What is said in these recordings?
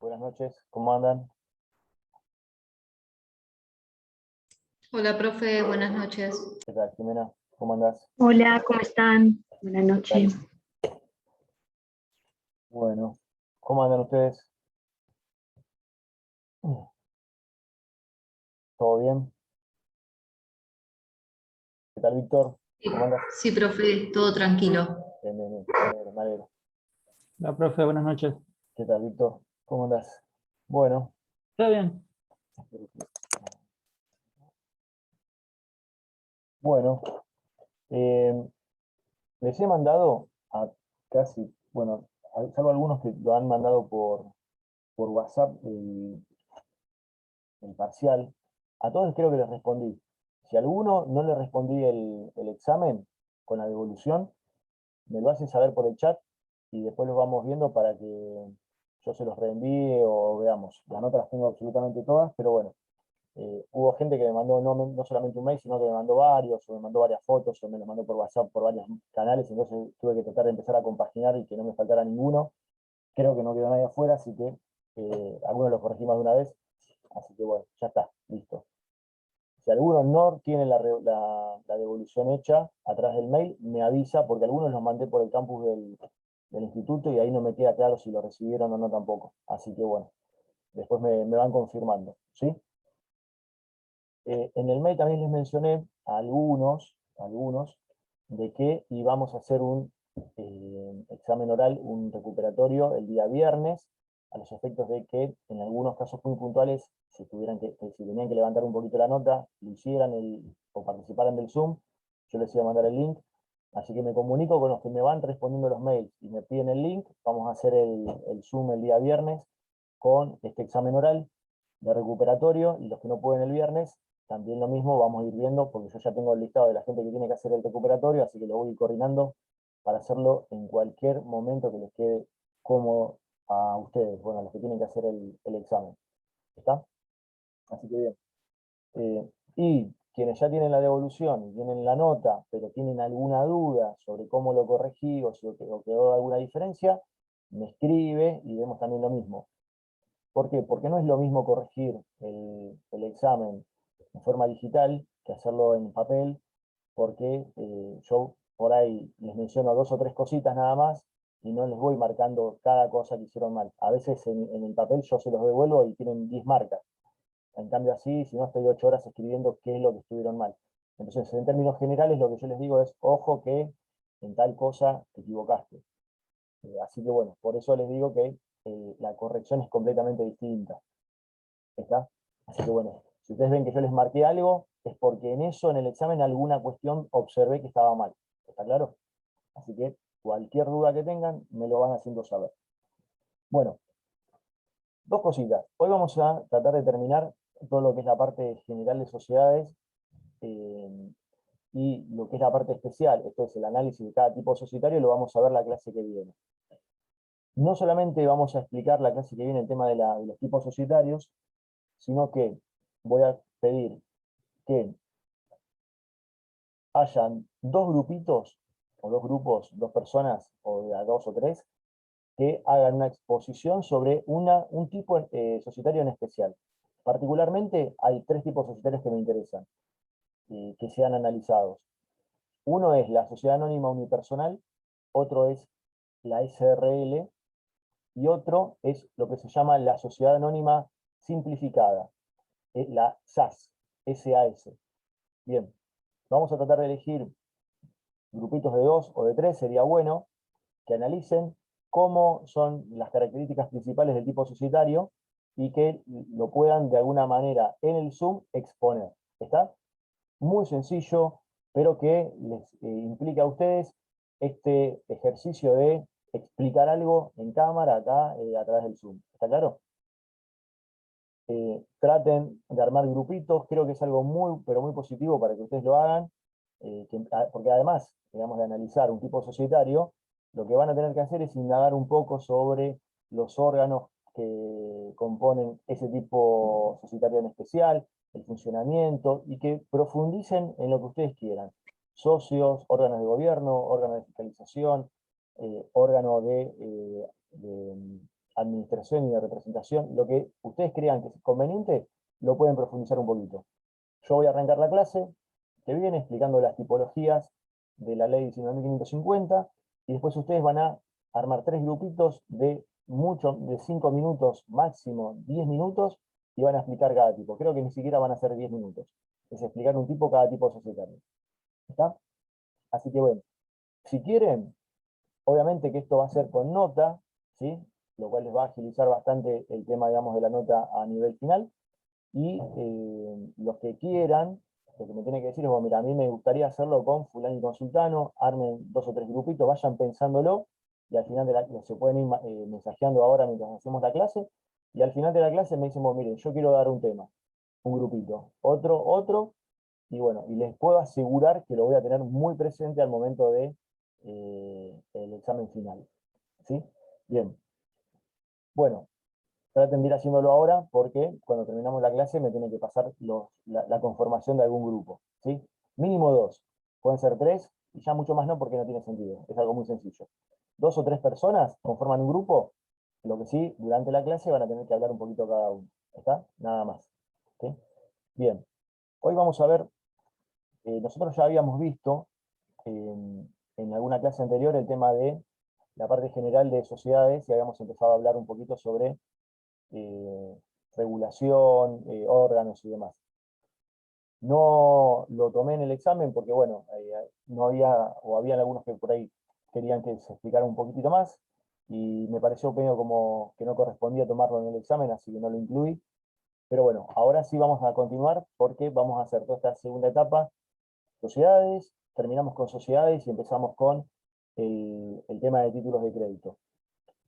Buenas noches, ¿cómo andan? Hola, profe, buenas noches. ¿Qué tal, Jimena? ¿Cómo andás? Hola, ¿cómo están? Buenas ¿Qué tal? noches. Bueno, ¿cómo andan ustedes? ¿Todo bien? ¿Qué tal, Víctor? ¿Cómo andas? Sí, profe, todo tranquilo. Bien, bien, bien, me alegro, me alegro. Hola, profe, buenas noches. ¿Qué tal, Víctor? ¿Cómo andás? Bueno, ¿Está bien? bueno, eh, les he mandado a casi, bueno, salvo algunos que lo han mandado por WhatsApp el parcial, a todos creo que les respondí. Si a alguno no le respondí el examen con la devolución, me lo hacen saber por el chat y después los vamos viendo para que yo se los reenvíe o veamos. Las notas las tengo absolutamente todas, pero bueno, hubo gente que me mandó no solamente un mail, sino que me mandó varios, o me mandó varias fotos, o me los mandó por WhatsApp por varios canales, entonces tuve que tratar de empezar a compaginar y que no me faltara ninguno. Creo que no quedó nadie afuera, así que algunos los corregimos de una vez, así que bueno, ya está, listo. Si alguno no tiene la devolución hecha atrás del mail, me avisa, porque algunos los mandé por el campus del instituto y ahí no me queda claro si lo recibieron o no tampoco. Así que bueno, después me van confirmando, ¿sí? En el mail también les mencioné a algunos, de que íbamos a hacer un examen oral, un recuperatorio el día viernes, a los efectos de que en algunos casos muy puntuales, si tenían que levantar un poquito la nota, lo hicieran o participaran del Zoom, yo les iba a mandar el link. Así que me comunico con los que me van respondiendo los mails y me piden el link. Vamos a hacer el Zoom el día viernes con este examen oral de recuperatorio, y los que no pueden el viernes, también lo mismo, vamos a ir viendo, porque yo ya tengo el listado de la gente que tiene que hacer el recuperatorio, así que lo voy a ir coordinando para hacerlo en cualquier momento que les quede cómodo a ustedes, bueno, a los que tienen que hacer el examen. ¿Está? Así que bien. Y quienes ya tienen la devolución y tienen la nota, pero tienen alguna duda sobre cómo lo corregí o si o quedó alguna diferencia, me escribe y vemos también lo mismo. ¿Por qué? Porque no es lo mismo corregir el examen en forma digital que hacerlo en papel, porque yo por ahí les menciono 2 o 3 cositas nada más y no les voy marcando cada cosa que hicieron mal. A veces en el papel yo se los devuelvo y tienen 10 marcas. En cambio así, si no, estoy 8 horas escribiendo qué es lo que estuvieron mal. Entonces, en términos generales, lo que yo les digo es, ojo que en tal cosa te equivocaste. Así que bueno, por eso les digo que la corrección es completamente distinta. ¿Está? Así que bueno, si ustedes ven que yo les marqué algo, es porque en eso, en el examen, alguna cuestión observé que estaba mal. ¿Está claro? Así que cualquier duda que tengan, me lo van haciendo saber. Bueno, 2 cositas. Hoy vamos a tratar de terminar todo lo que es la parte general de sociedades y lo que es la parte especial, esto es el análisis de cada tipo societario, lo vamos a ver la clase que viene. No solamente vamos a explicar la clase que viene el tema de los tipos societarios, sino que voy a pedir que hayan 2 grupitos, o 2 grupos, 2 personas, o de a 2 o 3, que hagan una exposición sobre un tipo societario en especial. Particularmente hay 3 tipos societarios que me interesan, que sean analizados. Uno es la sociedad anónima unipersonal, otro es la SRL, y otro es lo que se llama la sociedad anónima simplificada, la SAS, SAS. Bien, vamos a tratar de elegir grupitos de 2 o de 3, sería bueno que analicen cómo son las características principales del tipo societario y que lo puedan de alguna manera en el Zoom exponer. ¿Está? Muy sencillo, pero que les implica a ustedes este ejercicio de explicar algo en cámara acá a través del Zoom. ¿Está claro? Traten de armar grupitos, creo que es algo muy, pero muy positivo para que ustedes lo hagan. porque además, digamos, de analizar un tipo societario, lo que van a tener que hacer es indagar un poco sobre los órganos que componen ese tipo societario en especial, el funcionamiento, y que profundicen en lo que ustedes quieran. Socios, órganos de gobierno, órganos de fiscalización, órganos de administración y de representación, lo que ustedes crean que es conveniente, lo pueden profundizar un poquito. Yo voy a arrancar la clase que viene explicando las tipologías de la ley 19.550 y después ustedes van a armar 3 grupitos de 5 minutos, máximo 10 minutos, y van a explicar cada tipo. Creo que ni siquiera van a ser 10 minutos. Es explicar un tipo, cada tipo societario. ¿Está? Así que bueno, si quieren, obviamente que esto va a ser con nota, ¿sí? Lo cual les va a agilizar bastante el tema, digamos, de la nota a nivel final. Y los que quieran, lo que me tienen que decir es, bueno, mira, a mí me gustaría hacerlo con fulano y con sultano, armen 2 o 3 grupitos, vayan pensándolo, y al final se pueden ir mensajeando ahora mientras hacemos la clase, y al final de la clase me dicen, bueno, miren, yo quiero dar un tema, un grupito, otro, y bueno, y les puedo asegurar que lo voy a tener muy presente al momento de el examen final. ¿Sí? Bien. Bueno, traten de ir haciéndolo ahora porque cuando terminamos la clase me tienen que pasar la conformación de algún grupo. ¿Sí? Mínimo 2. Pueden ser 3 y ya mucho más no porque no tiene sentido. Es algo muy sencillo. 2 o 3 personas conforman un grupo, lo que sí, durante la clase van a tener que hablar un poquito cada uno. ¿Está? Nada más. ¿Sí? Bien. Hoy vamos a ver, nosotros ya habíamos visto en alguna clase anterior el tema de la parte general de sociedades y habíamos empezado a hablar un poquito sobre regulación, órganos y demás. No lo tomé en el examen porque, bueno, no había, o habían algunos que por ahí querían que se explicara un poquitito más, y me pareció medio como que no correspondía tomarlo en el examen, así que no lo incluí. Pero bueno, ahora sí vamos a continuar porque vamos a hacer toda esta segunda etapa, sociedades, terminamos con sociedades y empezamos con el tema de títulos de crédito.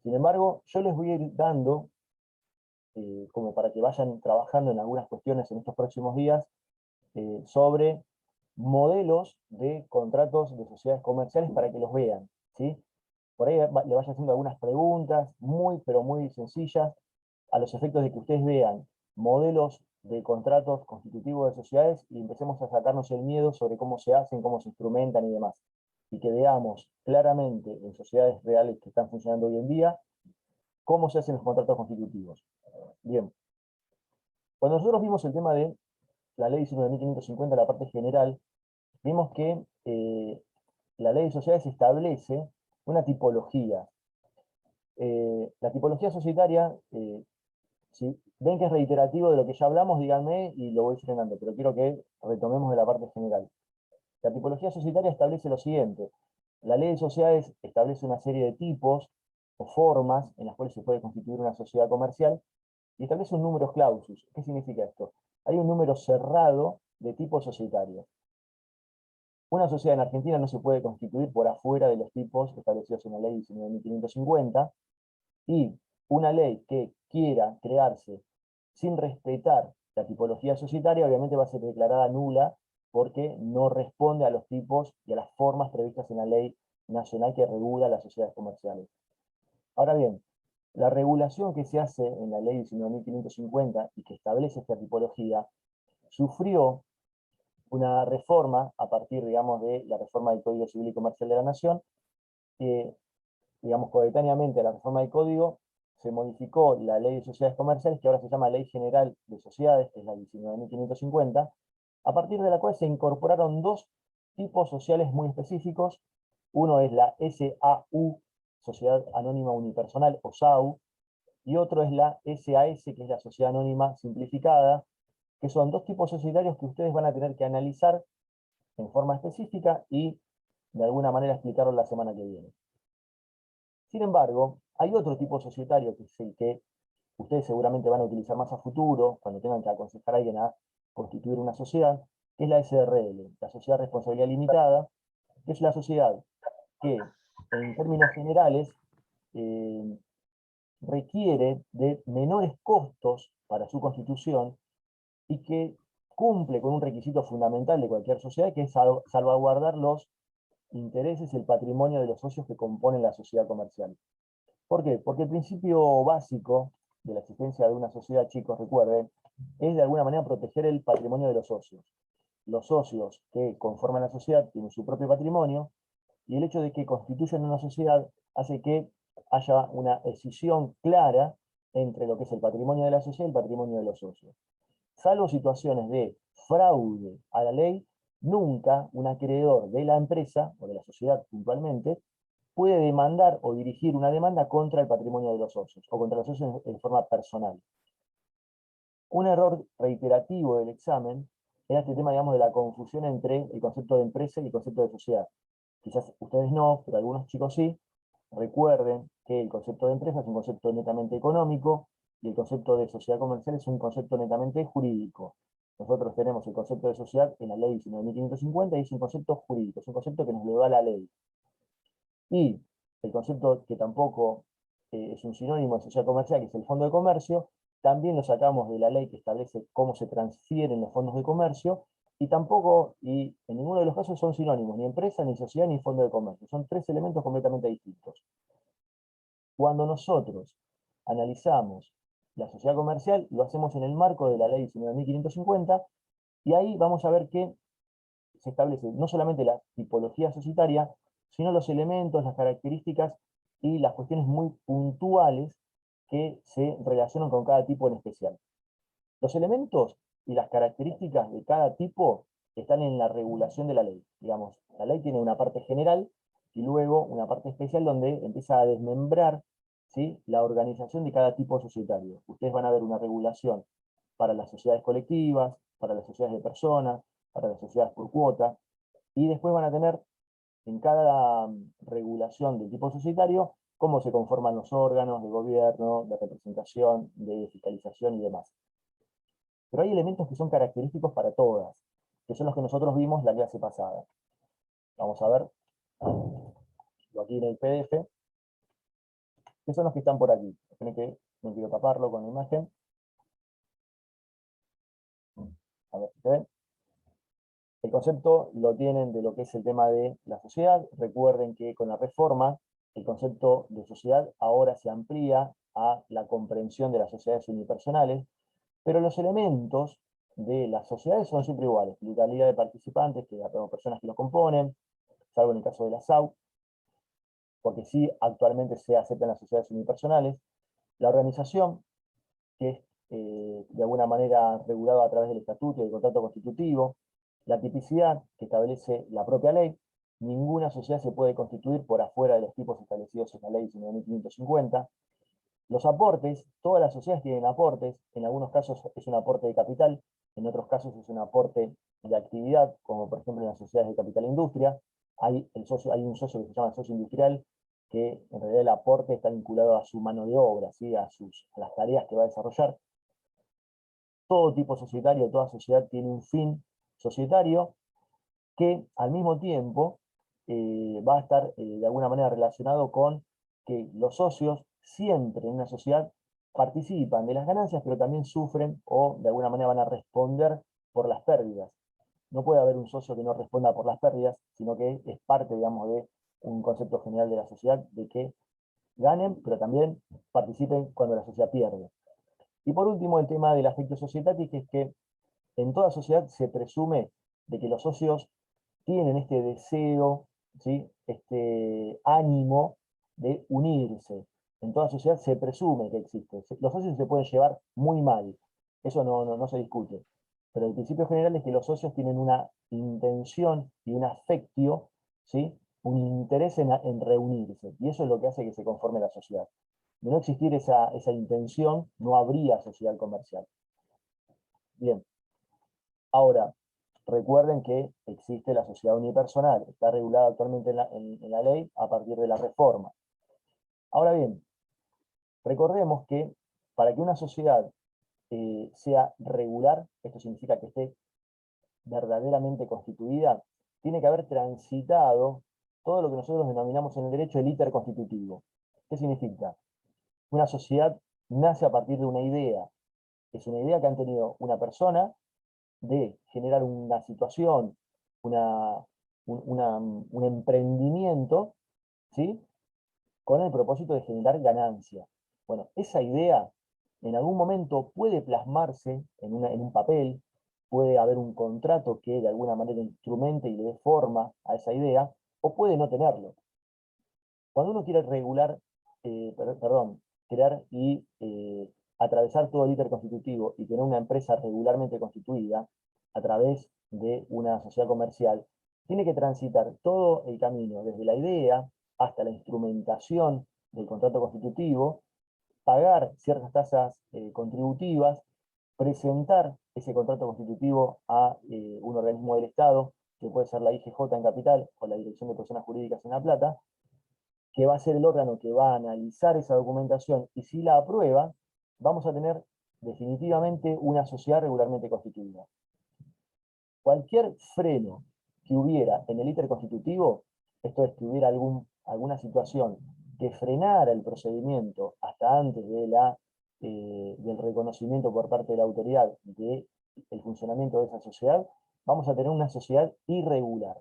Sin embargo, yo les voy a ir dando como para que vayan trabajando en algunas cuestiones en estos próximos días, sobre modelos de contratos de sociedades comerciales para que los vean, ¿sí? Por ahí le vaya haciendo algunas preguntas pero muy sencillas, a los efectos de que ustedes vean modelos de contratos constitutivos de sociedades y empecemos a sacarnos el miedo sobre cómo se hacen, cómo se instrumentan y demás. Y que veamos claramente en sociedades reales que están funcionando hoy en día, cómo se hacen los contratos constitutivos. Bien, cuando nosotros vimos el tema de la ley 19.550, la parte general, vimos que la ley de sociedades establece una tipología. La tipología societaria, si ven que es reiterativo de lo que ya hablamos, díganme y lo voy frenando, pero quiero que retomemos de la parte general. La tipología societaria establece lo siguiente. La ley de sociedades establece una serie de tipos o formas en las cuales se puede constituir una sociedad comercial, y establece un número clausus. ¿Qué significa esto? Hay un número cerrado de tipos societarios. Una sociedad en Argentina no se puede constituir por afuera de los tipos establecidos en la ley 19.550, y una ley que quiera crearse sin respetar la tipología societaria obviamente va a ser declarada nula porque no responde a los tipos y a las formas previstas en la ley nacional que regula las sociedades comerciales. Ahora bien, la regulación que se hace en la ley 19.550 y que establece esta tipología sufrió una reforma a partir, digamos, de la reforma del Código Civil y Comercial de la Nación, que, digamos, coetáneamente a la reforma del Código se modificó la Ley de Sociedades Comerciales, que ahora se llama Ley General de Sociedades, que es la 19.550, a partir de la cual se incorporaron 2 tipos sociales muy específicos. Uno es la SAU, Sociedad Anónima Unipersonal, o SAU, y otro es la SAS, que es la Sociedad Anónima Simplificada, que son 2 tipos societarios que ustedes van a tener que analizar en forma específica y de alguna manera explicarlo la semana que viene. Sin embargo, hay otro tipo societario que es el que ustedes seguramente van a utilizar más a futuro, cuando tengan que aconsejar a alguien a constituir una sociedad, que es la SRL, la Sociedad de Responsabilidad Limitada, que es la sociedad que, en términos generales, requiere de menores costos para su constitución y que cumple con un requisito fundamental de cualquier sociedad, que es salvaguardar los intereses y el patrimonio de los socios que componen la sociedad comercial. ¿Por qué? Porque el principio básico de la existencia de una sociedad, chicos, recuerden, es de alguna manera proteger el patrimonio de los socios. Los socios que conforman la sociedad tienen su propio patrimonio, y el hecho de que constituyan una sociedad hace que haya una escisión clara entre lo que es el patrimonio de la sociedad y el patrimonio de los socios. Salvo situaciones de fraude a la ley, nunca un acreedor de la empresa, o de la sociedad puntualmente, puede demandar o dirigir una demanda contra el patrimonio de los socios, o contra los socios en forma personal. Un error reiterativo del examen era este tema, digamos, de la confusión entre el concepto de empresa y el concepto de sociedad. Quizás ustedes no, pero algunos chicos sí. Recuerden que el concepto de empresa es un concepto netamente económico, y el concepto de sociedad comercial es un concepto netamente jurídico. Nosotros tenemos el concepto de sociedad en la ley 19.550 y es un concepto jurídico, es un concepto que nos lo da la ley. Y el concepto que tampoco es un sinónimo de sociedad comercial, que es el fondo de comercio, también lo sacamos de la ley que establece cómo se transfieren los fondos de comercio, y tampoco, y en ninguno de los casos son sinónimos, ni empresa, ni sociedad, ni fondo de comercio. Son tres elementos completamente distintos. Cuando nosotros analizamos la sociedad comercial, lo hacemos en el marco de la ley 19.550, y ahí vamos a ver que se establece no solamente la tipología societaria, sino los elementos, las características y las cuestiones muy puntuales que se relacionan con cada tipo en especial. Los elementos y las características de cada tipo están en la regulación de la ley. Digamos, la ley tiene una parte general y luego una parte especial donde empieza a desmembrar, ¿sí?, la organización de cada tipo societario. Ustedes van a ver una regulación para las sociedades colectivas, para las sociedades de personas, para las sociedades por cuota, y después van a tener en cada regulación del tipo societario cómo se conforman los órganos de gobierno, de representación, de fiscalización y demás. Pero hay elementos que son característicos para todas, que son los que nosotros vimos la clase pasada. Vamos a ver, aquí en el PDF, que son los que están por aquí. Esperen que no quiero taparlo con la imagen. A ver si se ven. El concepto lo tienen de lo que es el tema de la sociedad. Recuerden que con la reforma, el concepto de sociedad ahora se amplía a la comprensión de las sociedades unipersonales, pero los elementos de las sociedades son siempre iguales: pluralidad de participantes, que las personas que lo componen, salvo en el caso de la SAU, porque sí actualmente se aceptan las sociedades unipersonales, la organización, que es de alguna manera regulada a través del estatuto y del contrato constitutivo, la tipicidad, que establece la propia ley. Ninguna sociedad se puede constituir por afuera de los tipos establecidos en la ley 19.550. Los aportes, todas las sociedades tienen aportes, en algunos casos es un aporte de capital, en otros casos es un aporte de actividad, como por ejemplo en las sociedades de capital e industria. Hay un socio que se llama socio industrial, que en realidad el aporte está vinculado a su mano de obra, ¿sí?, a las tareas que va a desarrollar. Todo tipo societario, toda sociedad tiene un fin societario que al mismo tiempo va a estar de alguna manera relacionado con que los socios siempre en una sociedad participan de las ganancias, pero también sufren o de alguna manera van a responder por las pérdidas. No puede haber un socio que no responda por las pérdidas, sino que es parte, digamos, de un concepto general de la sociedad, de que ganen, pero también participen cuando la sociedad pierde. Y por último, el tema del afecto societatis, que es que en toda sociedad se presume de que los socios tienen este deseo, ¿sí?, este ánimo de unirse. En toda sociedad se presume que existe. Los socios se pueden llevar muy mal, eso no se discute. Pero el principio general es que los socios tienen una intención y un afectio, ¿sí?, un interés en reunirse. Y eso es lo que hace que se conforme la sociedad. De no existir esa intención, no habría sociedad comercial. Bien. Ahora, recuerden que existe la sociedad unipersonal, está regulada actualmente en la ley a partir de la reforma. Ahora bien, recordemos que para que una sociedad sea regular, esto significa que esté verdaderamente constituida, tiene que haber transitado todo lo que nosotros denominamos en el derecho el íter constitutivo. ¿Qué significa? Una sociedad nace a partir de una idea. Es una idea que han tenido una persona de generar una situación, un emprendimiento, ¿sí? Con el propósito de generar ganancia. Bueno, esa idea en algún momento puede plasmarse en un papel, puede haber un contrato que de alguna manera instrumente y le dé forma a esa idea, o puede no tenerlo. Cuando uno quiere regular, crear y atravesar todo el íter constitutivo y tener una empresa regularmente constituida a través de una sociedad comercial, tiene que transitar todo el camino, desde la idea hasta la instrumentación del contrato constitutivo, pagar ciertas tasas contributivas, presentar ese contrato constitutivo a un organismo del Estado, que puede ser la IGJ en Capital o la Dirección de Personas Jurídicas en La Plata, que va a ser el órgano que va a analizar esa documentación, y si la aprueba, vamos a tener definitivamente una sociedad regularmente constituida. Cualquier freno que hubiera en el íter constitutivo, esto es, que hubiera alguna situación que frenara el procedimiento hasta antes de del reconocimiento por parte de la autoridad del funcionamiento de esa sociedad, vamos a tener una sociedad irregular,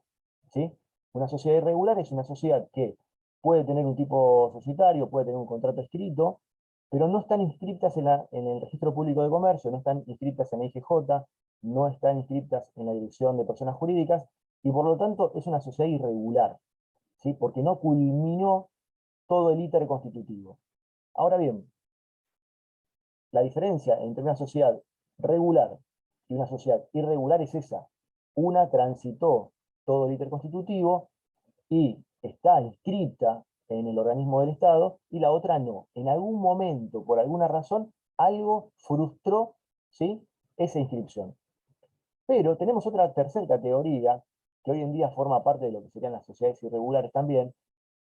¿sí? Una sociedad irregular es una sociedad que puede tener un tipo societario, puede tener un contrato escrito, pero no están inscritas en el Registro Público de Comercio, no están inscritas en la IGJ, no están inscritas en la Dirección de Personas Jurídicas, y por lo tanto es una sociedad irregular, ¿sí? Porque no culminó todo el íter constitutivo. Ahora bien, la diferencia entre una sociedad regular y una sociedad irregular es esa. Una transitó todo el íter constitutivo y está inscrita en el organismo del Estado, y la otra no. En algún momento, por alguna razón, algo frustró, ¿sí?, esa inscripción. Pero tenemos otra tercera categoría, que hoy en día forma parte de lo que serían las sociedades irregulares también,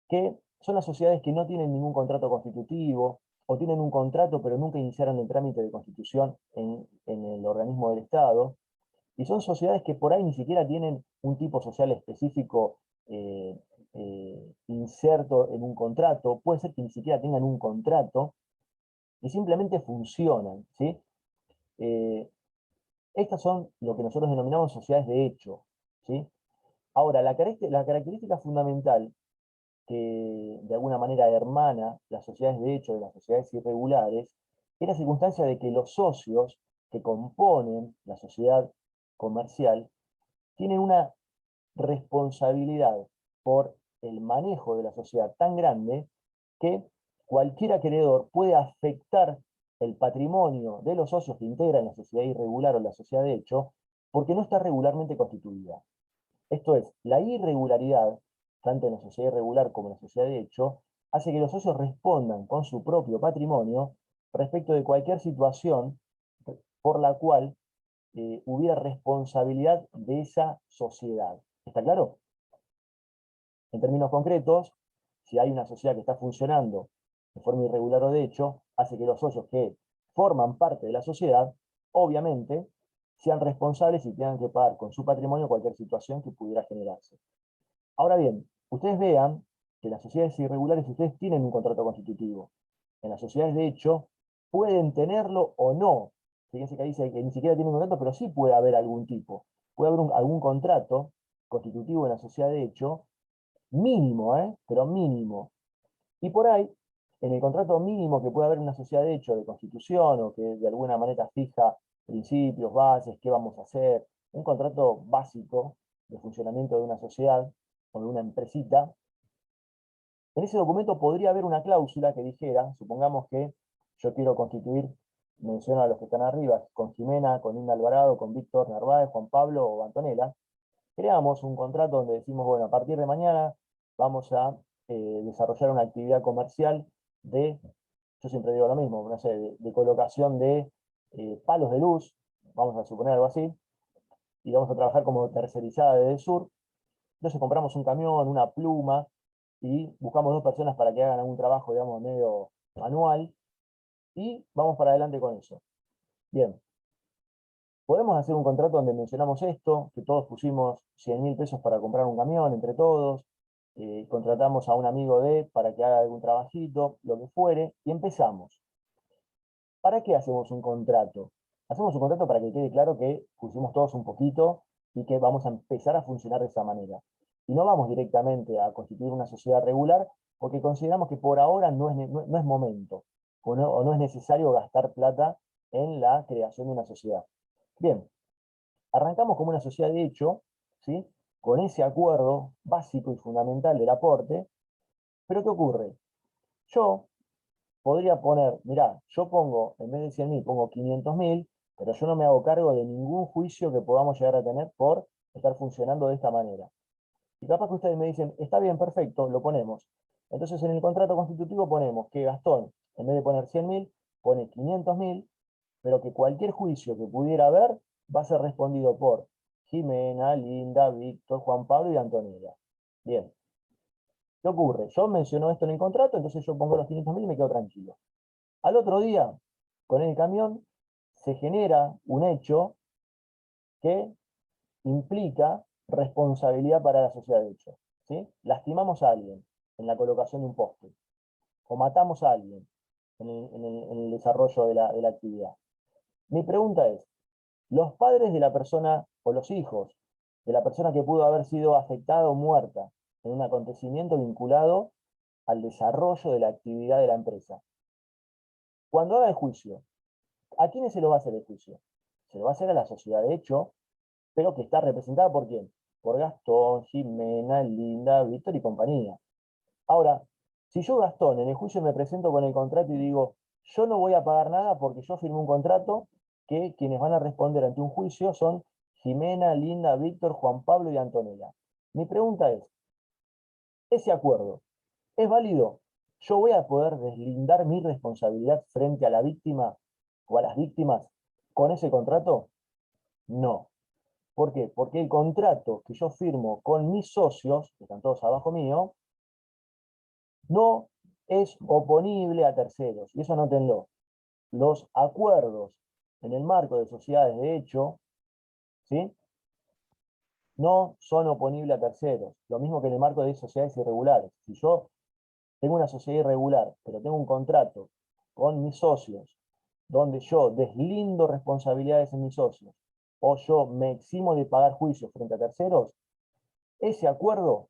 que son las sociedades que no tienen ningún contrato constitutivo, o tienen un contrato pero nunca iniciaron el trámite de constitución en el organismo del Estado, y son sociedades que por ahí ni siquiera tienen un tipo social específico inserto en un contrato, puede ser que ni siquiera tengan un contrato, y simplemente funcionan, ¿sí? Estas son lo que nosotros denominamos sociedades de hecho, ¿sí? Ahora, la característica fundamental que de alguna manera hermana las sociedades de hecho de las sociedades irregulares es la circunstancia de que los socios que componen la sociedad comercial tienen una responsabilidad por el manejo de la sociedad tan grande que cualquier acreedor puede afectar el patrimonio de los socios que integran la sociedad irregular o la sociedad de hecho, porque no está regularmente constituida. Esto es, la irregularidad, tanto en la sociedad irregular como en la sociedad de hecho, hace que los socios respondan con su propio patrimonio respecto de cualquier situación por la cual hubiera responsabilidad de esa sociedad. ¿Está claro? En términos concretos, si hay una sociedad que está funcionando de forma irregular o de hecho, hace que los socios que forman parte de la sociedad, obviamente, sean responsables y tengan que pagar con su patrimonio cualquier situación que pudiera generarse. Ahora bien, ustedes vean que en las sociedades irregulares ustedes tienen un contrato constitutivo. En las sociedades de hecho, pueden tenerlo o no. Fíjense que ahí dice que ni siquiera tienen un contrato, pero sí puede haber algún tipo. Puede haber algún contrato constitutivo en la sociedad de hecho, mínimo, pero mínimo. Y por ahí, en el contrato mínimo que puede haber en una sociedad de hecho de constitución, o que de alguna manera fija principios, bases, qué vamos a hacer, un contrato básico de funcionamiento de una sociedad o de una empresita, en ese documento podría haber una cláusula que dijera, supongamos que yo quiero constituir, menciono a los que están arriba, con Jimena, con Linda Alvarado, con Víctor Narváez, Juan Pablo o Antonella, creamos un contrato donde decimos, bueno, a partir de mañana vamos a desarrollar una actividad comercial de, yo siempre digo lo mismo, no sé, de colocación de palos de luz, vamos a suponer algo así, y vamos a trabajar como tercerizada desde el sur. Entonces compramos un camión, una pluma, y buscamos 2 personas para que hagan algún trabajo, digamos, medio manual, y vamos para adelante con eso. Bien. Podemos hacer un contrato donde mencionamos esto, que todos pusimos 100.000 pesos para comprar un camión entre todos, contratamos a un amigo para que haga algún trabajito, lo que fuere, y empezamos. ¿Para qué hacemos un contrato? Hacemos un contrato para que quede claro que pusimos todos un poquito y que vamos a empezar a funcionar de esa manera. Y no vamos directamente a constituir una sociedad regular porque consideramos que por ahora no es momento o no es necesario gastar plata en la creación de una sociedad. Bien, arrancamos como una sociedad de hecho, ¿sí? Con ese acuerdo básico y fundamental del aporte, pero ¿qué ocurre? Yo podría poner, mirá, yo pongo, en vez de 100.000, pongo 500.000, pero yo no me hago cargo de ningún juicio que podamos llegar a tener por estar funcionando de esta manera. Y capaz que ustedes me dicen, está bien, perfecto, lo ponemos. Entonces en el contrato constitutivo ponemos que Gastón, en vez de poner 100.000, pone 500.000, pero que cualquier juicio que pudiera haber va a ser respondido por Jimena, Linda, Víctor, Juan Pablo y Antonella. Bien. ¿Qué ocurre? Yo menciono esto en el contrato, entonces yo pongo los 500.000 y me quedo tranquilo. Al otro día, con el camión, se genera un hecho que implica responsabilidad para la sociedad de hecho. ¿Sí? Lastimamos a alguien en la colocación de un poste, o matamos a alguien en el desarrollo de la actividad. Mi pregunta es, ¿los padres de la persona o los hijos de la persona que pudo haber sido afectada o muerta en un acontecimiento vinculado al desarrollo de la actividad de la empresa, cuando haga el juicio, ¿a quiénes se lo va a hacer el juicio? Se lo va a hacer a la sociedad de hecho, pero que está representada por ¿quién? Por Gastón, Jimena, Linda, Víctor y compañía. Ahora, si yo, Gastón, en el juicio me presento con el contrato y digo, yo no voy a pagar nada porque yo firmé un contrato que quienes van a responder ante un juicio son Jimena, Linda, Víctor, Juan Pablo y Antonella. Mi pregunta es, ¿ese acuerdo es válido? ¿Yo voy a poder deslindar mi responsabilidad frente a la víctima o a las víctimas con ese contrato? No. ¿Por qué? Porque el contrato que yo firmo con mis socios, que están todos abajo mío, no es oponible a terceros. Y eso anótenlo. Los acuerdos en el marco de sociedades de hecho, ¿sí? No son oponibles a terceros. Lo mismo que en el marco de sociedades irregulares. Si yo tengo una sociedad irregular, pero tengo un contrato con mis socios, donde yo deslindo responsabilidades en mis socios, o yo me eximo de pagar juicios frente a terceros, ese acuerdo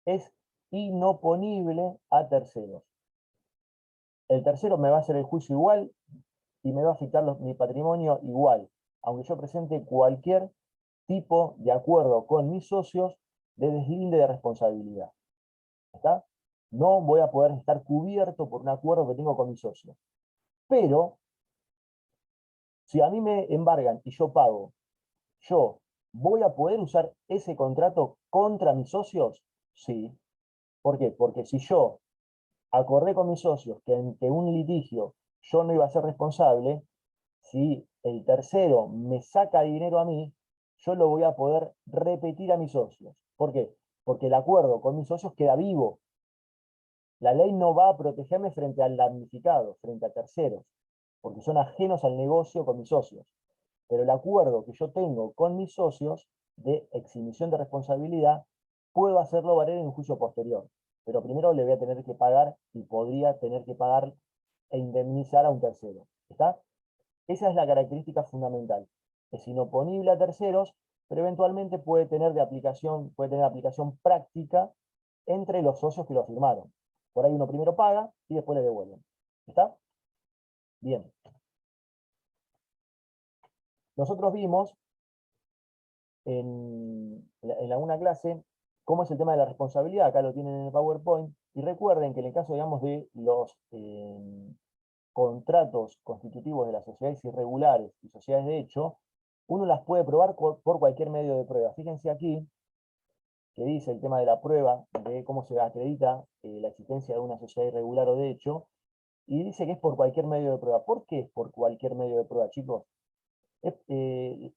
es inoponible a terceros. El tercero me va a hacer el juicio igual y me va a afectar mi patrimonio igual, aunque yo presente cualquier tipo de acuerdo con mis socios de deslinde de responsabilidad. ¿Está? No voy a poder estar cubierto por un acuerdo que tengo con mis socios. Pero, si a mí me embargan y yo pago, ¿yo voy a poder usar ese contrato contra mis socios? Sí. ¿Por qué? Porque si yo acordé con mis socios que ante un litigio yo no iba a ser responsable, si el tercero me saca dinero a mí, yo lo voy a poder repetir a mis socios. ¿Por qué? Porque el acuerdo con mis socios queda vivo. La ley no va a protegerme frente al damnificado, frente a terceros, porque son ajenos al negocio con mis socios. Pero el acuerdo que yo tengo con mis socios de exhibición de responsabilidad, puedo hacerlo valer en un juicio posterior. Pero primero le voy a tener que pagar y podría tener que pagar e indemnizar a un tercero. ¿Está? Esa es la característica fundamental. Es inoponible a terceros, pero eventualmente puede tener aplicación práctica entre los socios que lo firmaron. Por ahí uno primero paga y después le devuelven. ¿Está? Bien. Nosotros vimos en una clase cómo es el tema de la responsabilidad. Acá lo tienen en el PowerPoint. Y recuerden que en el caso, digamos, de los contratos constitutivos de las sociedades irregulares y sociedades de hecho, uno las puede probar por cualquier medio de prueba. Fíjense aquí que dice el tema de la prueba, de cómo se acredita la existencia de una sociedad irregular o de hecho, y dice que es por cualquier medio de prueba. ¿Por qué es por cualquier medio de prueba, chicos?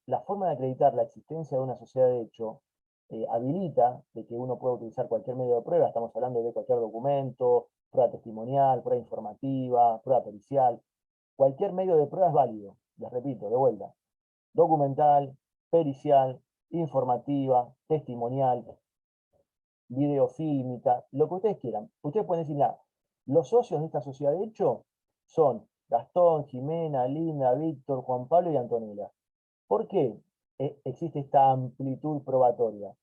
La forma de acreditar la existencia de una sociedad de hecho habilita de que uno pueda utilizar cualquier medio de prueba. Estamos hablando de cualquier documento, prueba testimonial, prueba informativa, prueba pericial. Cualquier medio de prueba es válido. Les repito, de vuelta. Documental, pericial, informativa, testimonial, videofílmica, lo que ustedes quieran. Ustedes pueden decir, los socios de esta sociedad de hecho son Gastón, Jimena, Linda, Víctor, Juan Pablo y Antonella. ¿Por qué existe esta amplitud probatoria?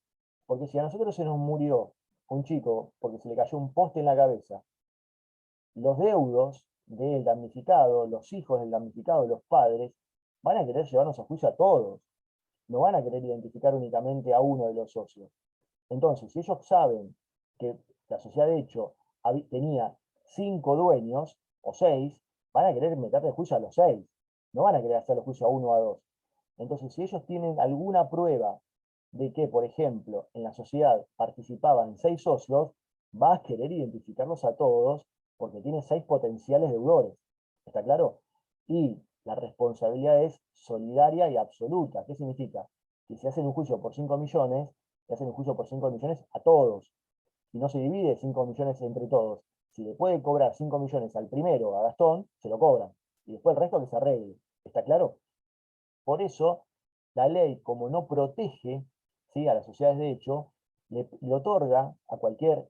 Porque si a nosotros se nos murió un chico porque se le cayó un poste en la cabeza, los deudos del damnificado, los hijos del damnificado, los padres, van a querer llevarnos a juicio a todos. No van a querer identificar únicamente a uno de los socios. Entonces, si ellos saben que la sociedad de hecho tenía 5 dueños o 6, van a querer meterle juicio a los 6. No van a querer hacerle juicio a uno o a dos. Entonces, si ellos tienen alguna prueba de que, por ejemplo, en la sociedad participaban 6 socios, va a querer identificarlos a todos porque tiene 6 potenciales deudores. ¿Está claro? Y la responsabilidad es solidaria y absoluta. ¿Qué significa? Que si hacen un juicio por 5 millones, le hacen un juicio por 5 millones a todos. Y no se divide 5 millones entre todos. Si le puede cobrar 5 millones al primero, a Gastón, se lo cobran. Y después el resto que se arregle. ¿Está claro? Por eso, la ley, como no protege, ¿sí?, a las sociedades de hecho, le otorga a cualquier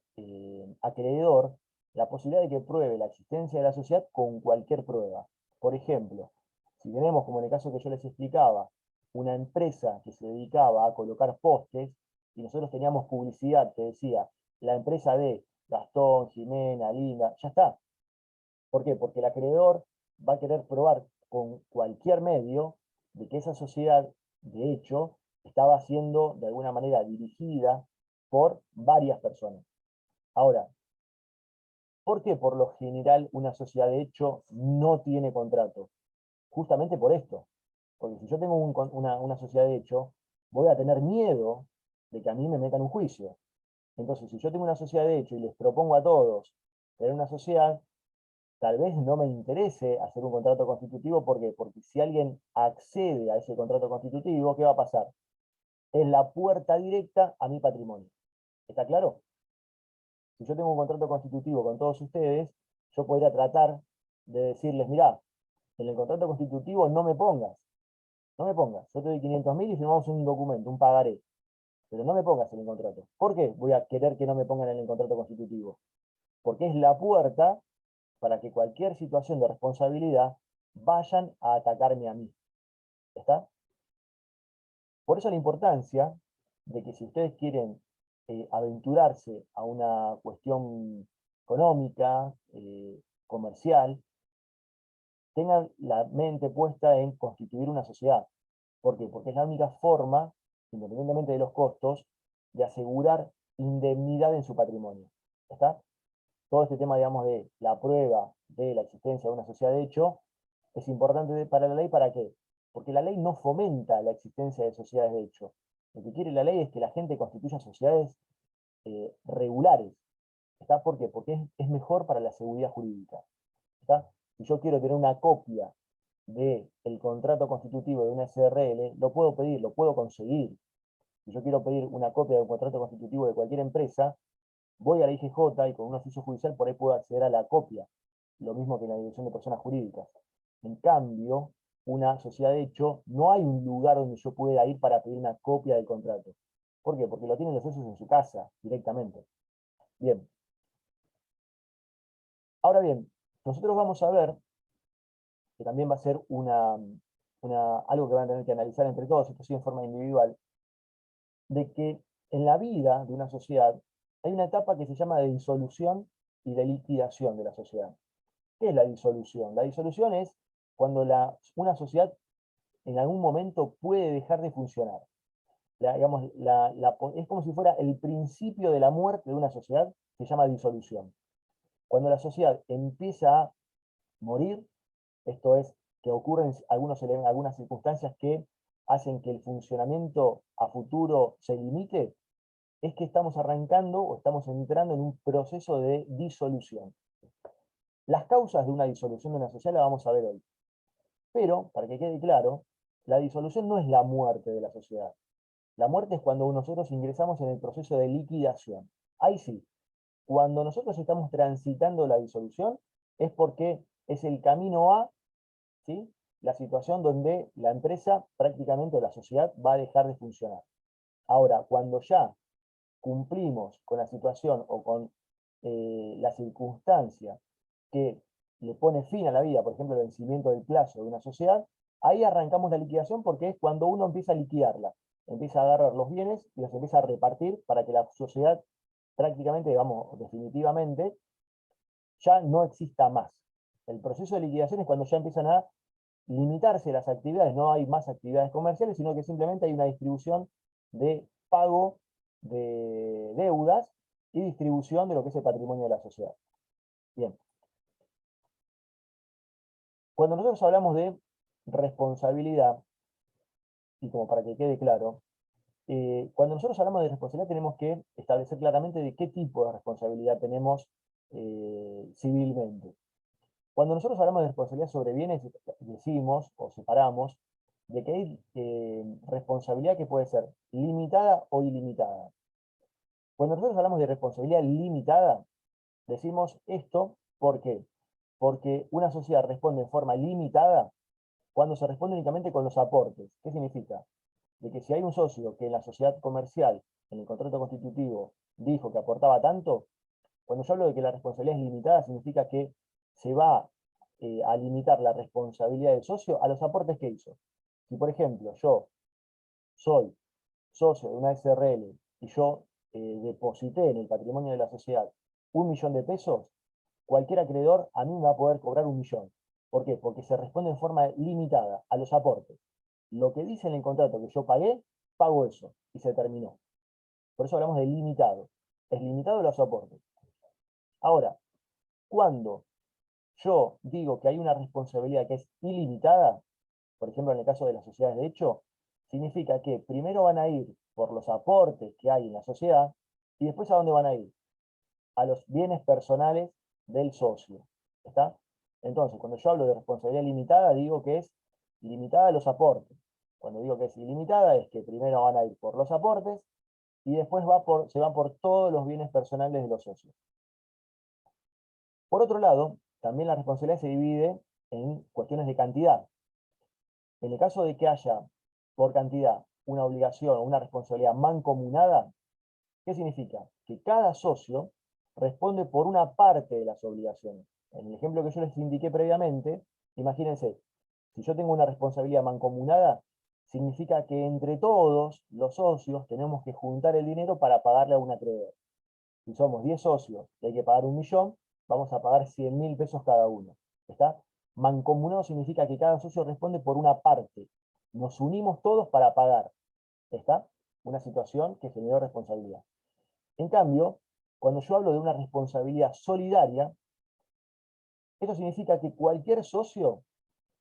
acreedor la posibilidad de que pruebe la existencia de la sociedad con cualquier prueba. Por ejemplo, si tenemos, como en el caso que yo les explicaba, una empresa que se dedicaba a colocar postes, y nosotros teníamos publicidad que decía, la empresa de Gastón, Jimena, Linda, ya está. ¿Por qué? Porque el acreedor va a querer probar con cualquier medio de que esa sociedad, de hecho, estaba siendo de alguna manera dirigida por varias personas. Ahora, ¿por qué por lo general una sociedad de hecho no tiene contrato? Justamente por esto. Porque si yo tengo una sociedad de hecho, voy a tener miedo de que a mí me metan un juicio. Entonces, si yo tengo una sociedad de hecho y les propongo a todos tener una sociedad, tal vez no me interese hacer un contrato constitutivo. ¿Por qué? Porque si alguien accede a ese contrato constitutivo, ¿qué va a pasar? Es la puerta directa a mi patrimonio. ¿Está claro? Si yo tengo un contrato constitutivo con todos ustedes, yo podría tratar de decirles, mirá, en el contrato constitutivo no me pongas, yo te doy 500.000 y firmamos un documento, un pagaré, pero no me pongas en el contrato. ¿Por qué voy a querer que no me pongan en el contrato constitutivo? Porque es la puerta para que cualquier situación de responsabilidad vayan a atacarme a mí. ¿Está? Por eso la importancia de que si ustedes quieren aventurarse a una cuestión económica, comercial, tengan la mente puesta en constituir una sociedad. ¿Por qué? Porque es la única forma, independientemente de los costos, de asegurar indemnidad en su patrimonio. ¿Está? Todo este tema, digamos, de la prueba de la existencia de una sociedad de hecho, es importante para la ley. ¿Para qué? Porque la ley no fomenta la existencia de sociedades de hecho. Lo que quiere la ley es que la gente constituya sociedades regulares. ¿Está? ¿Por qué? Porque es mejor para la seguridad jurídica. ¿Está? Si yo quiero tener una copia del contrato constitutivo de una SRL, lo puedo pedir, lo puedo conseguir. Si yo quiero pedir una copia de un contrato constitutivo de cualquier empresa, voy a la IGJ y con un oficio judicial por ahí puedo acceder a la copia. Lo mismo que en la Dirección de Personas Jurídicas. En cambio, una sociedad de hecho, no hay un lugar donde yo pueda ir para pedir una copia del contrato. ¿Por qué? Porque lo tienen los socios en su casa, directamente. Bien. Ahora bien, nosotros vamos a ver, que también va a ser algo que van a tener que analizar entre todos, esto sí en forma individual, de que en la vida de una sociedad hay una etapa que se llama de disolución y de liquidación de la sociedad. ¿Qué es la disolución? La disolución es cuando una sociedad en algún momento puede dejar de funcionar. Digamos, es como si fuera el principio de la muerte de una sociedad, se llama disolución. Cuando la sociedad empieza a morir, esto es, que ocurren algunas circunstancias que hacen que el funcionamiento a futuro se limite, es que estamos arrancando o estamos entrando en un proceso de disolución. Las causas de una disolución de una sociedad la vamos a ver hoy. Pero, para que quede claro, la disolución no es la muerte de la sociedad. La muerte es cuando nosotros ingresamos en el proceso de liquidación. Ahí sí, cuando nosotros estamos transitando la disolución, es porque es el camino a, ¿sí?, la situación donde la empresa, prácticamente la sociedad, va a dejar de funcionar. Ahora, cuando ya cumplimos con la situación o con la circunstancia que le pone fin a la vida, por ejemplo, el vencimiento del plazo de una sociedad, ahí arrancamos la liquidación porque es cuando uno empieza a liquidarla, empieza a agarrar los bienes y los empieza a repartir para que la sociedad prácticamente, digamos, definitivamente, ya no exista más. El proceso de liquidación es cuando ya empiezan a limitarse las actividades, no hay más actividades comerciales, sino que simplemente hay una distribución de pago de deudas y distribución de lo que es el patrimonio de la sociedad. Bien. Cuando nosotros hablamos de responsabilidad, y como para que quede claro, cuando nosotros hablamos de responsabilidad tenemos que establecer claramente de qué tipo de responsabilidad tenemos civilmente. Cuando nosotros hablamos de responsabilidad sobre bienes, decimos o separamos de que hay responsabilidad que puede ser limitada o ilimitada. Cuando nosotros hablamos de responsabilidad limitada, decimos esto, ¿por qué? Porque una sociedad responde en forma limitada cuando se responde únicamente con los aportes. ¿Qué significa? De que si hay un socio que en la sociedad comercial, en el contrato constitutivo, dijo que aportaba tanto, cuando yo hablo de que la responsabilidad es limitada, significa que se va a limitar la responsabilidad del socio a los aportes que hizo. Si, por ejemplo, yo soy socio de una SRL y yo deposité en el patrimonio de la sociedad 1.000.000 de pesos, cualquier acreedor a mí me va a poder cobrar 1.000.000. ¿Por qué? Porque se responde en forma limitada a los aportes. Lo que dice en el contrato que yo pagué, pago eso, y se terminó. Por eso hablamos de limitado. Es limitado a los aportes. Ahora, cuando yo digo que hay una responsabilidad que es ilimitada, por ejemplo en el caso de las sociedades de hecho, significa que primero van a ir por los aportes que hay en la sociedad, y después ¿a dónde van a ir? A los bienes personales del socio. ¿Está? Entonces, cuando yo hablo de responsabilidad limitada, digo que es limitada a los aportes. Cuando digo que es ilimitada, es que primero van a ir por los aportes y después se van por todos los bienes personales de los socios. Por otro lado, también la responsabilidad se divide en cuestiones de cantidad. En el caso de que haya por cantidad una obligación o una responsabilidad mancomunada, ¿qué significa? Que cada socio responde por una parte de las obligaciones. En el ejemplo que yo les indiqué previamente, imagínense, si yo tengo una responsabilidad mancomunada, significa que entre todos los socios tenemos que juntar el dinero para pagarle a un acreedor. Si somos 10 socios y hay que pagar 1.000.000, vamos a pagar 100.000 pesos cada uno. ¿Está? Mancomunado significa que cada socio responde por una parte. Nos unimos todos para pagar. ¿Está? Una situación que generó responsabilidad. En cambio, cuando yo hablo de una responsabilidad solidaria, esto significa que cualquier socio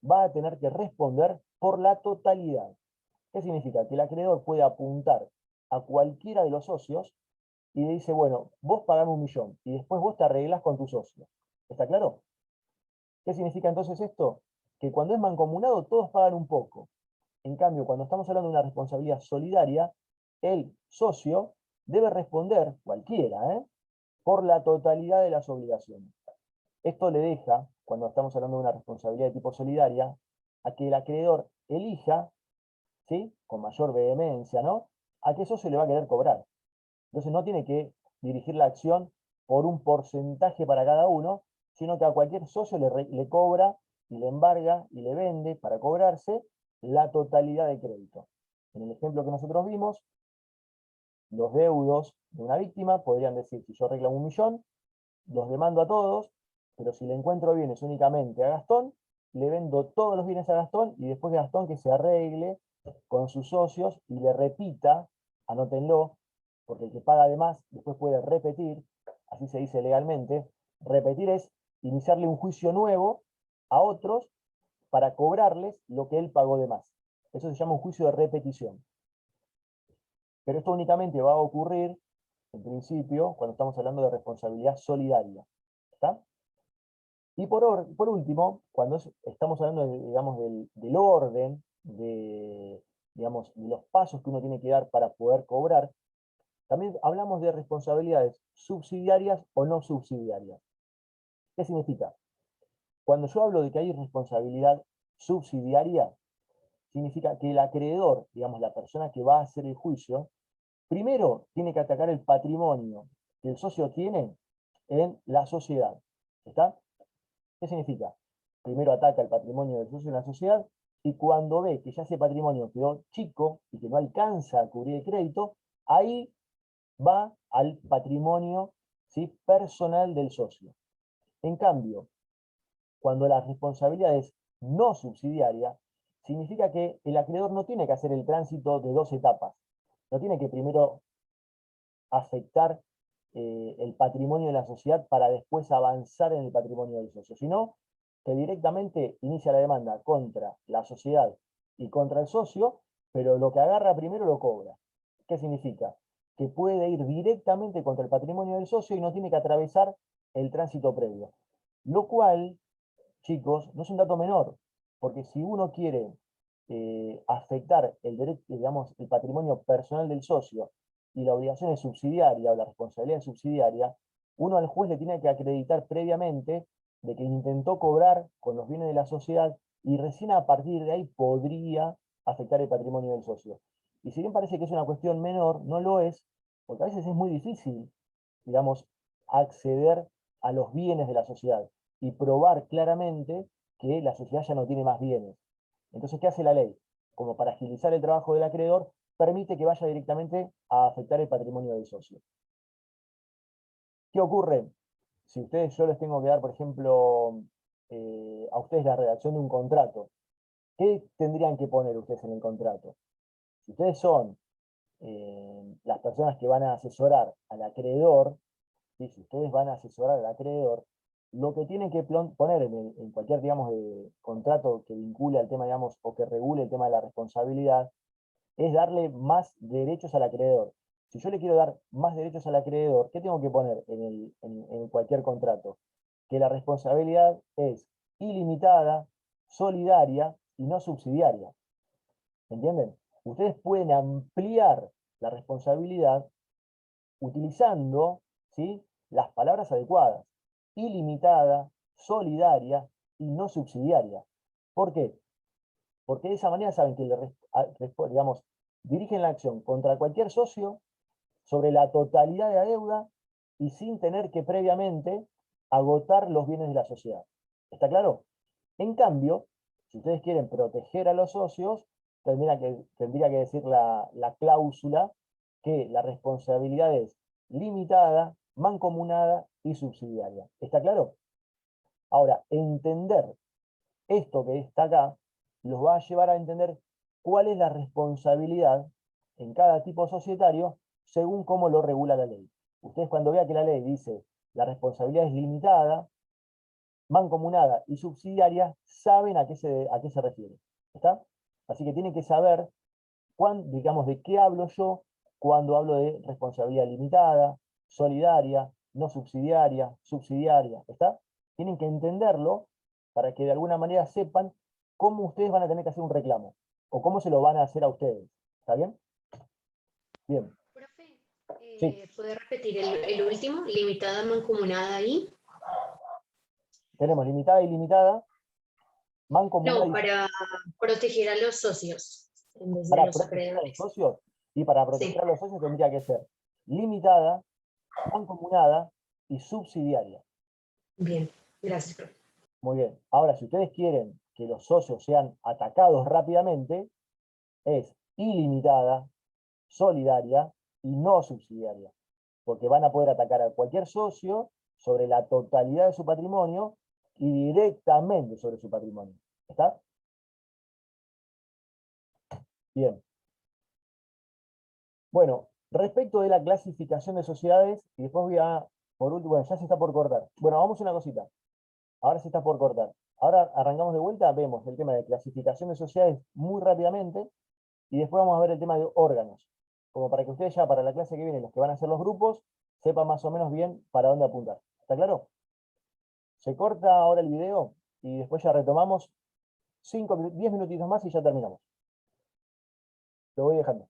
va a tener que responder por la totalidad. ¿Qué significa? Que el acreedor puede apuntar a cualquiera de los socios y le dice, bueno, vos pagame 1.000.000 y después vos te arreglás con tu socio. ¿Está claro? ¿Qué significa entonces esto? Que cuando es mancomunado todos pagan un poco. En cambio, cuando estamos hablando de una responsabilidad solidaria, el socio debe responder, cualquiera, por la totalidad de las obligaciones. Esto le deja, cuando estamos hablando de una responsabilidad de tipo solidaria, a que el acreedor elija, ¿sí?, con mayor vehemencia, ¿no?, a qué socio le va a querer cobrar. Entonces no tiene que dirigir la acción por un porcentaje para cada uno, sino que a cualquier socio le cobra y le embarga y le vende para cobrarse la totalidad de crédito. En el ejemplo que nosotros vimos, los deudos de una víctima podrían decir, si yo reclamo 1.000.000, los demando a todos, pero si le encuentro bienes únicamente a Gastón, le vendo todos los bienes a Gastón y después de Gastón que se arregle con sus socios y le repita, anótenlo, porque el que paga además después puede repetir, así se dice legalmente. Repetir es iniciarle un juicio nuevo a otros para cobrarles lo que él pagó de más. Eso se llama un juicio de repetición. Pero esto únicamente va a ocurrir, en principio, cuando estamos hablando de responsabilidad solidaria. ¿Está? Y por último, cuando estamos hablando digamos, del orden, digamos, de los pasos que uno tiene que dar para poder cobrar, también hablamos de responsabilidades subsidiarias o no subsidiarias. ¿Qué significa? Cuando yo hablo de que hay responsabilidad subsidiaria, significa que el acreedor, digamos, la persona que va a hacer el juicio, primero tiene que atacar el patrimonio que el socio tiene en la sociedad. ¿Está? ¿Qué significa? Primero ataca el patrimonio del socio en la sociedad, y cuando ve que ya ese patrimonio quedó chico y que no alcanza a cubrir el crédito, ahí va al patrimonio, ¿sí?, personal del socio. En cambio, cuando la responsabilidad es no subsidiaria, significa que el acreedor no tiene que hacer el tránsito de dos etapas. No tiene que primero afectar el patrimonio de la sociedad para después avanzar en el patrimonio del socio, sino que directamente inicia la demanda contra la sociedad y contra el socio, pero lo que agarra primero lo cobra. ¿Qué significa? Que puede ir directamente contra el patrimonio del socio y no tiene que atravesar el tránsito previo. Lo cual, chicos, no es un dato menor, porque si uno quiere afectar el derecho, digamos, el patrimonio personal del socio y la obligación es subsidiaria o la responsabilidad es subsidiaria, uno al juez le tiene que acreditar previamente de que intentó cobrar con los bienes de la sociedad y recién a partir de ahí podría afectar el patrimonio del socio. Y si bien parece que es una cuestión menor, no lo es, porque a veces es muy difícil, digamos, acceder a los bienes de la sociedad y probar claramente que la sociedad ya no tiene más bienes. Entonces, ¿qué hace la ley? Como para agilizar el trabajo del acreedor, permite que vaya directamente a afectar el patrimonio del socio. ¿Qué ocurre? Si yo les tengo que dar, por ejemplo, a ustedes la redacción de un contrato, ¿qué tendrían que poner ustedes en el contrato? Si ustedes son las personas que van a asesorar al acreedor, ¿sí?, si ustedes van a asesorar al acreedor, lo que tienen que poner en cualquier, digamos, contrato que vincule al tema, digamos, o que regule el tema de la responsabilidad, es darle más derechos al acreedor. Si yo le quiero dar más derechos al acreedor, ¿qué tengo que poner en cualquier contrato? Que la responsabilidad es ilimitada, solidaria y no subsidiaria. ¿Entienden? Ustedes pueden ampliar la responsabilidad utilizando, ¿sí?, las palabras adecuadas: ilimitada, solidaria y no subsidiaria. ¿Por qué? Porque de esa manera saben que digamos, dirigen la acción contra cualquier socio sobre la totalidad de la deuda y sin tener que previamente agotar los bienes de la sociedad. ¿Está claro? En cambio, si ustedes quieren proteger a los socios, tendría que decir la cláusula que la responsabilidad es limitada, mancomunada y subsidiaria. ¿Está claro? Ahora, entender esto que está acá los va a llevar a entender cuál es la responsabilidad en cada tipo societario según cómo lo regula la ley. Ustedes, cuando vean que la ley dice la responsabilidad es limitada, mancomunada y subsidiaria, saben a qué se refiere. ¿Está? Así que tienen que saber digamos, de qué hablo yo cuando hablo de responsabilidad limitada, solidaria, no subsidiaria, subsidiaria. ¿Está? Tienen que entenderlo para que de alguna manera sepan cómo ustedes van a tener que hacer un reclamo o cómo se lo van a hacer a ustedes. ¿Está bien? Bien. Profe, Sí. ¿puede repetir el último? Limitada, mancomunada y... Tenemos limitada y limitada, mancomunada No, y para proteger a los socios en vez de para los proteger a los acreedores. socios, y para proteger Sí, a los socios tendría que ser limitada, mancomunada y subsidiaria. bien, gracias, profe. Muy bien. Ahora, si ustedes quieren que los socios sean atacados rápidamente, es ilimitada, solidaria y no subsidiaria, porque van a poder atacar a cualquier socio sobre la totalidad de su patrimonio y directamente sobre su patrimonio. ¿Está? Bien. Bueno, respecto de la clasificación de sociedades, y después por último, bueno, ya se está por cortar. Bueno, vamos a una cosita. Ahora se está por cortar. Ahora arrancamos de vuelta, vemos el tema de clasificación de sociedades muy rápidamente, y después vamos a ver el tema de órganos, como para que ustedes ya para la clase que viene, los que van a hacer los grupos, sepan más o menos bien para dónde apuntar. ¿Está claro? Se corta ahora el video y después ya retomamos 10 minutitos más y ya terminamos. Lo voy dejando.